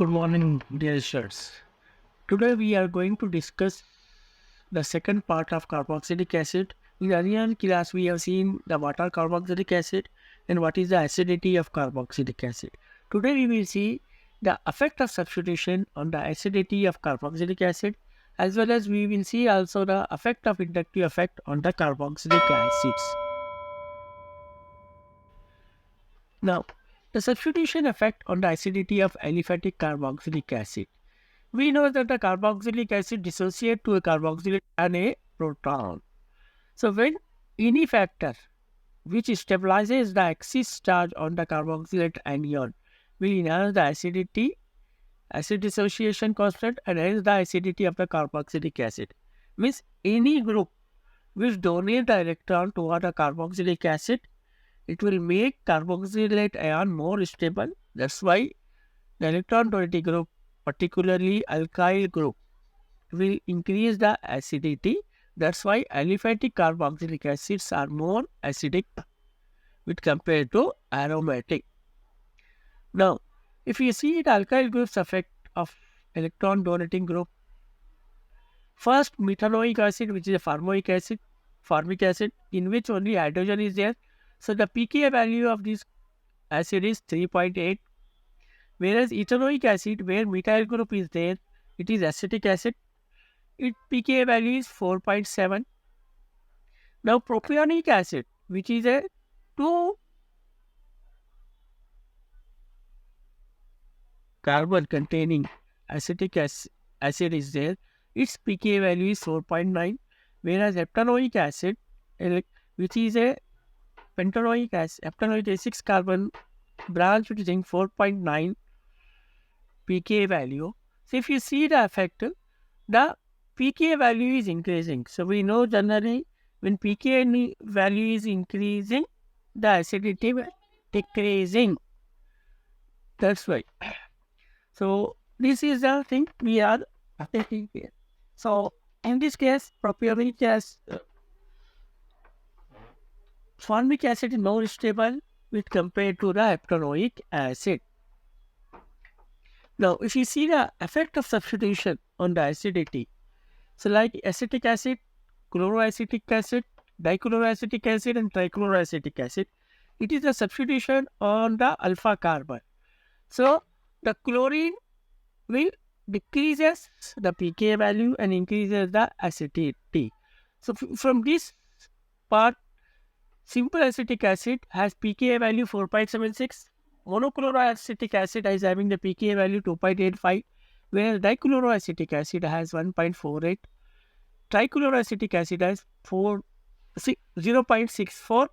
Good morning, dear students. Today we are going to discuss the second part of carboxylic acid. In earlier class, we have seen the what are carboxylic acid and what is the acidity of carboxylic acid. Today we will see the effect of substitution on the acidity of carboxylic acid, as well as we will see also the effect of inductive effect on the carboxylic acids. Now, the substitution effect on the acidity of aliphatic carboxylic acid. We know that the carboxylic acid dissociate to a carboxylate and a proton. So when any factor which stabilizes the excess charge on the carboxylate anion will enhance the acidity, acid dissociation constant, and hence the acidity of the carboxylic acid. Means any group which donate the electron toward a carboxylic acid, it will make carboxylate ion more stable. That's why the electron donating group, particularly alkyl group, will increase the acidity. That's why aliphatic carboxylic acids are more acidic with compared to aromatic. Now, if you see the alkyl group's effect of electron donating group, first methanoic acid, which is a formic acid, in which only hydrogen is there. So the pKa value of this acid is 3.8, whereas ethanoic acid, where methyl group is there, it is acetic acid. Its pKa value is 4.7. Now propionic acid, which is a 2 carbon containing acetic acid is there, its pKa value is 4.9, whereas heptanoic acid, which is a pentanoic acid, heptanoic is 6 carbon branch, which is in 4.9 pKa value. So if you see the effect, the pKa value is increasing. So we know generally when pKa value is increasing, the acidity will decreasing. That's why. So this is the thing we are taking here. So in this case, propionic acid, formic acid is more stable with compared to the heptanoic acid. Now, if you see the effect of substitution on the acidity, so like acetic acid, chloroacetic acid, dichloroacetic acid, and trichloroacetic acid, it is a substitution on the alpha carbon. So the chlorine will decreases the pKa value and increases the acidity. So from this part, simple acetic acid has pKa value 4.76. Monochloroacetic acid is having the pKa value 2.85, whereas dichloroacetic acid has 1.48. Trichloroacetic acid has 0.64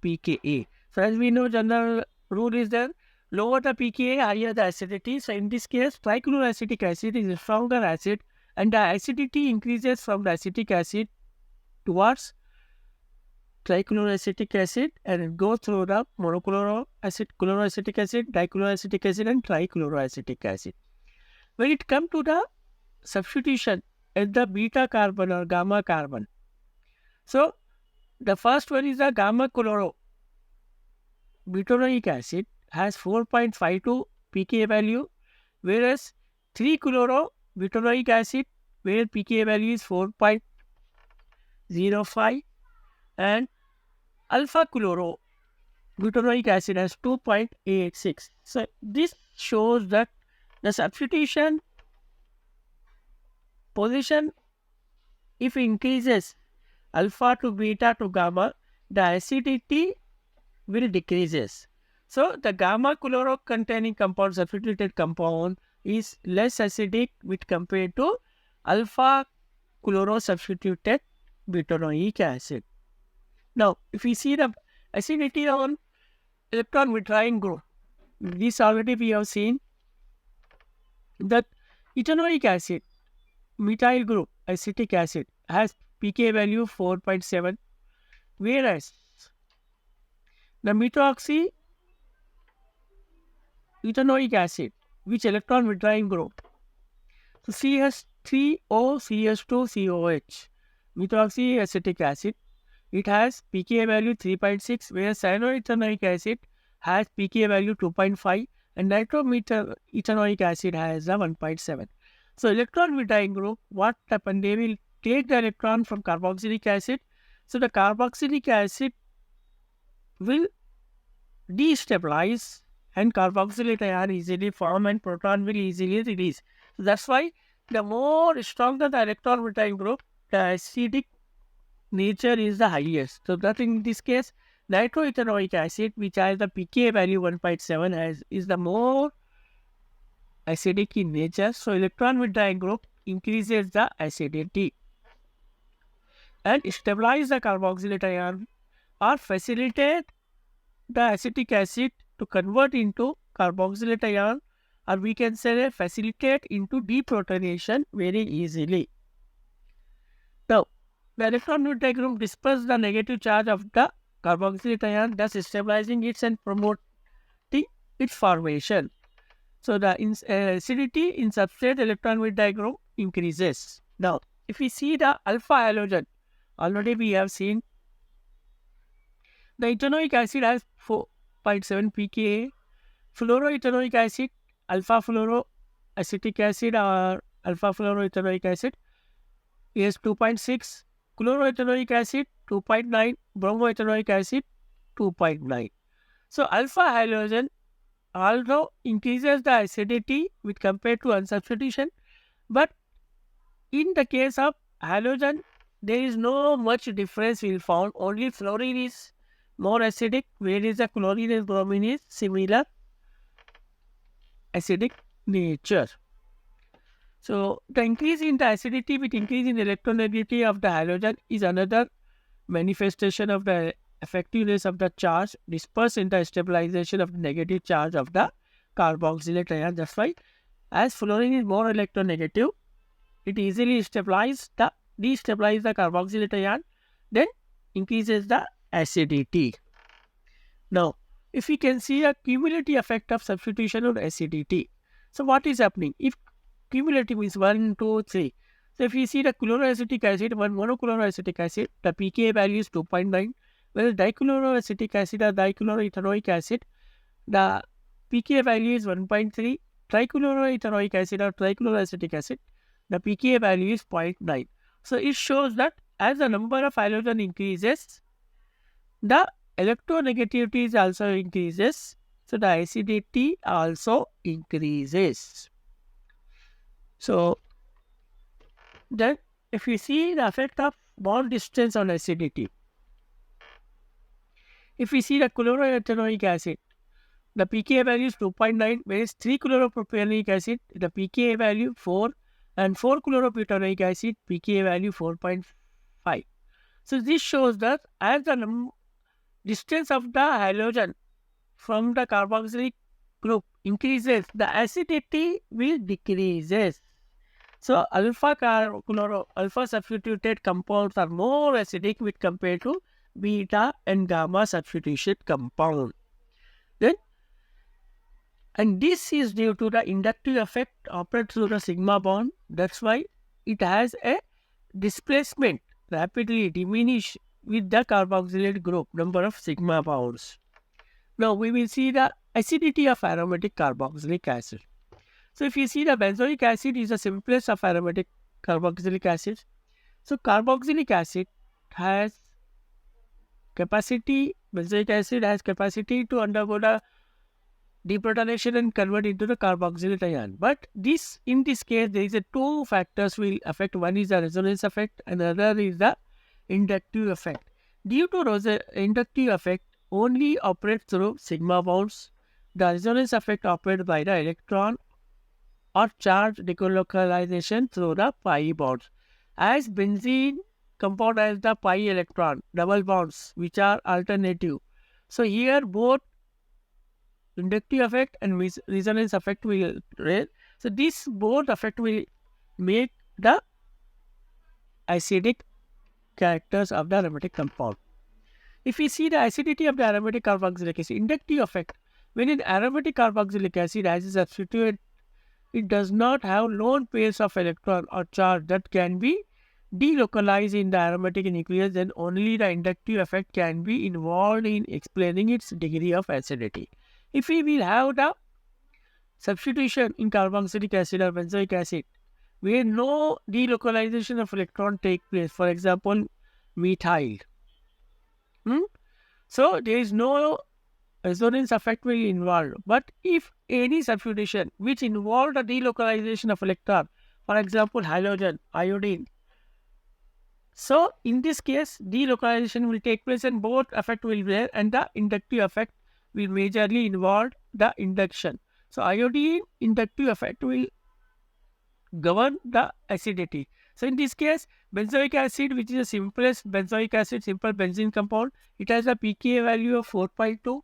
pKa. So as we know, general rule is that lower the pKa, higher the acidity. So in this case, trichloroacetic acid is a stronger acid, and the acidity increases from the acetic acid towards trichloroacetic acid and go through the chloroacetic acid, dichloroacetic acid, and trichloroacetic acid. When it comes to the substitution at the beta carbon or gamma carbon, so the first one is the gamma chloro butanoic acid has 4.52 pKa value, whereas 3-chloro butanoic acid, where pKa value is 4.05, and alpha chloro butanoic acid has 2.86. So this shows that the substitution position, if increases alpha to beta to gamma, the acidity will decreases. So the gamma chloro containing compound, substituted compound, is less acidic with compared to alpha chloro substituted butanoic acid. Now, if we see the acidity on electron withdrawing group, this already we have seen that ethanoic acid, methyl group, acetic acid, has pKa value 4.7, whereas the methoxy ethanoic acid, which electron withdrawing group, so CH3OCH2COH, methoxy acetic acid, it has pKa value 3.6, whereas cyanoethanoic acid has pKa value 2.5, and nitroethanoic acid has a 1.7. So electron withdrawing group, what happen? They will take the electron from carboxylic acid. So the carboxylic acid will destabilize and carboxylate ion easily form and proton will easily release. So that's why the more stronger the electron withdrawing group, the acidic nature is the highest. So that in this case, nitroethanoic acid, which has the pKa value 1.7, is the more acidic in nature. So electron withdrawing group increases the acidity and stabilize the carboxylate ion or facilitate the acetic acid to convert into carboxylate ion, or we can say facilitate into deprotonation very easily. Now, the electron withdrawing group disperses the negative charge of the carboxylate ion, thus stabilizing it and promoting its formation. So the acidity in substrate electron withdrawing group increases. Now, if we see the alpha halogen, already we have seen the ethanoic acid has 4.7 pKa, fluoroethanoic acid, alpha fluoroacetic acid or alpha fluoroethanoic acid is 2.6, chloroethanoic acid 2.9, bromoethanoic acid 2.9. So alpha halogen although increases the acidity with compared to unsubstitution, but in the case of halogen, there is no much difference we found. Only fluorine is more acidic, whereas the chlorine and bromine is similar acidic nature. So the increase in the acidity with increase in the electronegativity of the halogen is another manifestation of the effectiveness of the charge dispersed in the stabilization of the negative charge of the carboxylate ion. That's why as fluorine is more electronegative, it easily destabilizes the carboxylate ion, then increases the acidity. Now, if we can see a cumulative effect of substitution on acidity. So what is happening? If cumulative means 1, 2, 3. So if you see the chloroacetic acid, one monochloroacetic acid, the pKa value is 2.9. Whereas dichloroacetic acid or dichloroethanoic acid, the pKa value is 1.3. Trichloroethanoic acid or trichloroacetic acid, the pKa value is 0.9. So it shows that as the number of halogen increases, the electronegativity also increases. So the acidity also increases. So then if you see the effect of bond distance on acidity, if we see the chloroethanoic acid, the pKa value is 2.9, whereas 3-chloropropanoic acid, the pKa value 4, and 4-chloroputanoic acid, pKa value 4.5. So this shows that as the distance of the halogen from the carboxylic group increases, the acidity will decreases. So alpha substituted compounds are more acidic with compared to beta and gamma substitution compound. Then, and this is due to the inductive effect operates through the sigma bond. That's why it has a displacement rapidly diminish with the carboxylate group number of sigma bonds. Now we will see the acidity of aromatic carboxylic acid. So if you see the benzoic acid is the simplest of aromatic carboxylic acids. So carboxylic acid has capacity, benzoic acid has capacity to undergo the deprotonation and convert into the carboxylate ion. But in this case, there is a two factors will affect. One is the resonance effect and the other is the inductive effect. Due to inductive effect only operates through sigma bonds. The resonance effect operates by the electron or charge delocalization through the pi bonds. As benzene compound has the pi electron, double bonds, which are alternative. So here both inductive effect and resonance effect will raise. So this both effect will make the acidic characters of the aromatic compound. If we see the acidity of the aromatic carboxylic acid, inductive effect, when an aromatic carboxylic acid as a substituent, it does not have lone pairs of electron or charge that can be delocalized in the aromatic nucleus, then only the inductive effect can be involved in explaining its degree of acidity. If we will have the substitution in carboxylic acid or benzoic acid, where no delocalization of electron take place. For example, methyl. So there is no resonance effect will involve. But if any substitution which involved a delocalization of electron, for example, halogen, iodine, so in this case, delocalization will take place and both effect will be there, and the inductive effect will majorly involve the induction. So iodine inductive effect will govern the acidity. So in this case, benzoic acid, which is the simplest benzoic acid, simple benzene compound, it has a pKa value of 4.2,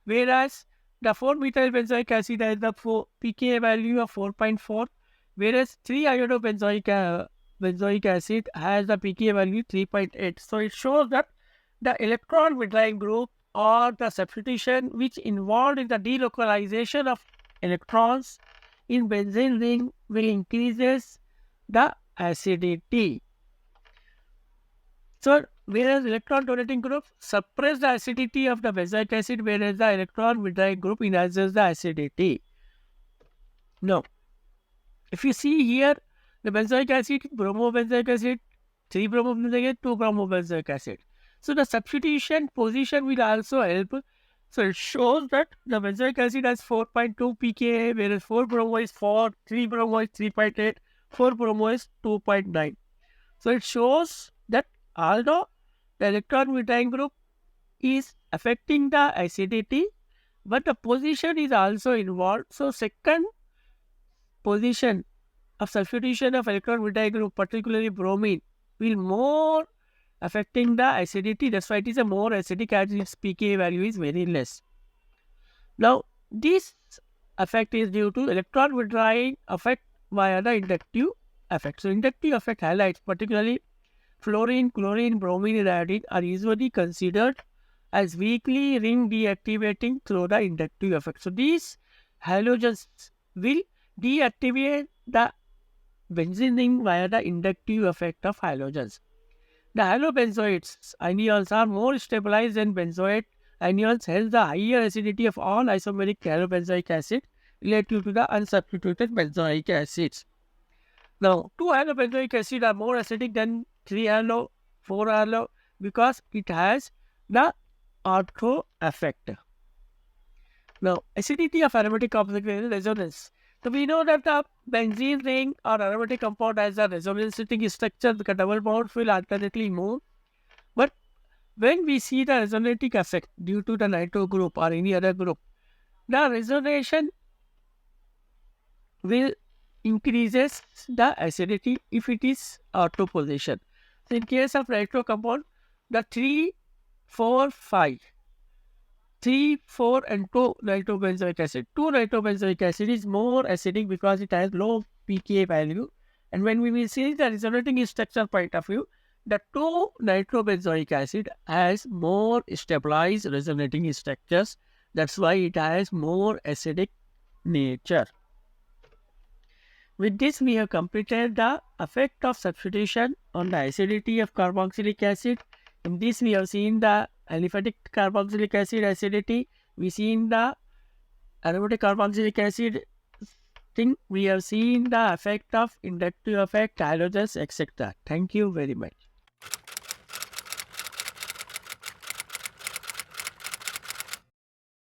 whereas the 4-methyl benzoic acid has the pKa value of 4.4, whereas 3-iodobenzoic acid has the pKa value 3.8. So it shows that the electron withdrawing group or the substitution which involved in the delocalization of electrons in benzene ring will increases the acidity. So whereas electron donating group suppress the acidity of the benzoic acid, whereas the electron withdrawing group enhances the acidity. Now, if you see here, the benzoic acid, bromobenzoic acid, 3-bromobenzoic acid, 2-bromobenzoic acid. So the substitution position will also help. So it shows that the benzoic acid has 4.2 pKa, whereas 4-bromo is 4, 3-bromo is 3.8, 4-bromo is 2.9. So it shows that although the electron withdrawing group is affecting the acidity, but the position is also involved. So second position of substitution of electron withdrawing group, particularly bromine, will more affecting the acidity. That's why it is a more acidic as its pKa value is very less. Now, this effect is due to electron withdrawing effect via the inductive effect. So, inductive effect highlights particularly fluorine, chlorine, bromine, and iodine are usually considered as weakly ring deactivating through the inductive effect. So, these halogens will deactivate the benzene ring via the inductive effect of halogens. The halobenzoids anions are more stabilized than benzoate anions, hence the higher acidity of all isomeric halobenzoic acid relative to the unsubstituted benzoic acids. Now, 2-halobenzoic acid are more acidic than 3-halo, 4-halo because it has the ortho effect. Now, acidity of aromatic compound is resonance. So we know that the benzene ring or aromatic compound has a resonating structure, the double bonds will alternately move. But when we see the resonating effect due to the nitro group or any other group, the resonation will increases the acidity if it is ortho position. So in case of nitro compound, the 3, 4, 5. 3, 4 and 2 nitrobenzoic acid. 2 nitrobenzoic acid is more acidic because it has low pKa value. And when we will see the resonating structure point of view, the 2 nitrobenzoic acid has more stabilized resonating structures. That's why it has more acidic nature. With this, we have completed the effect of substitution on the acidity of carboxylic acid. In this, we have seen the aliphatic carboxylic acid acidity. We seen the aromatic carboxylic acid thing. We have seen the effect of inductive effect, halogens, etc. Thank you very much.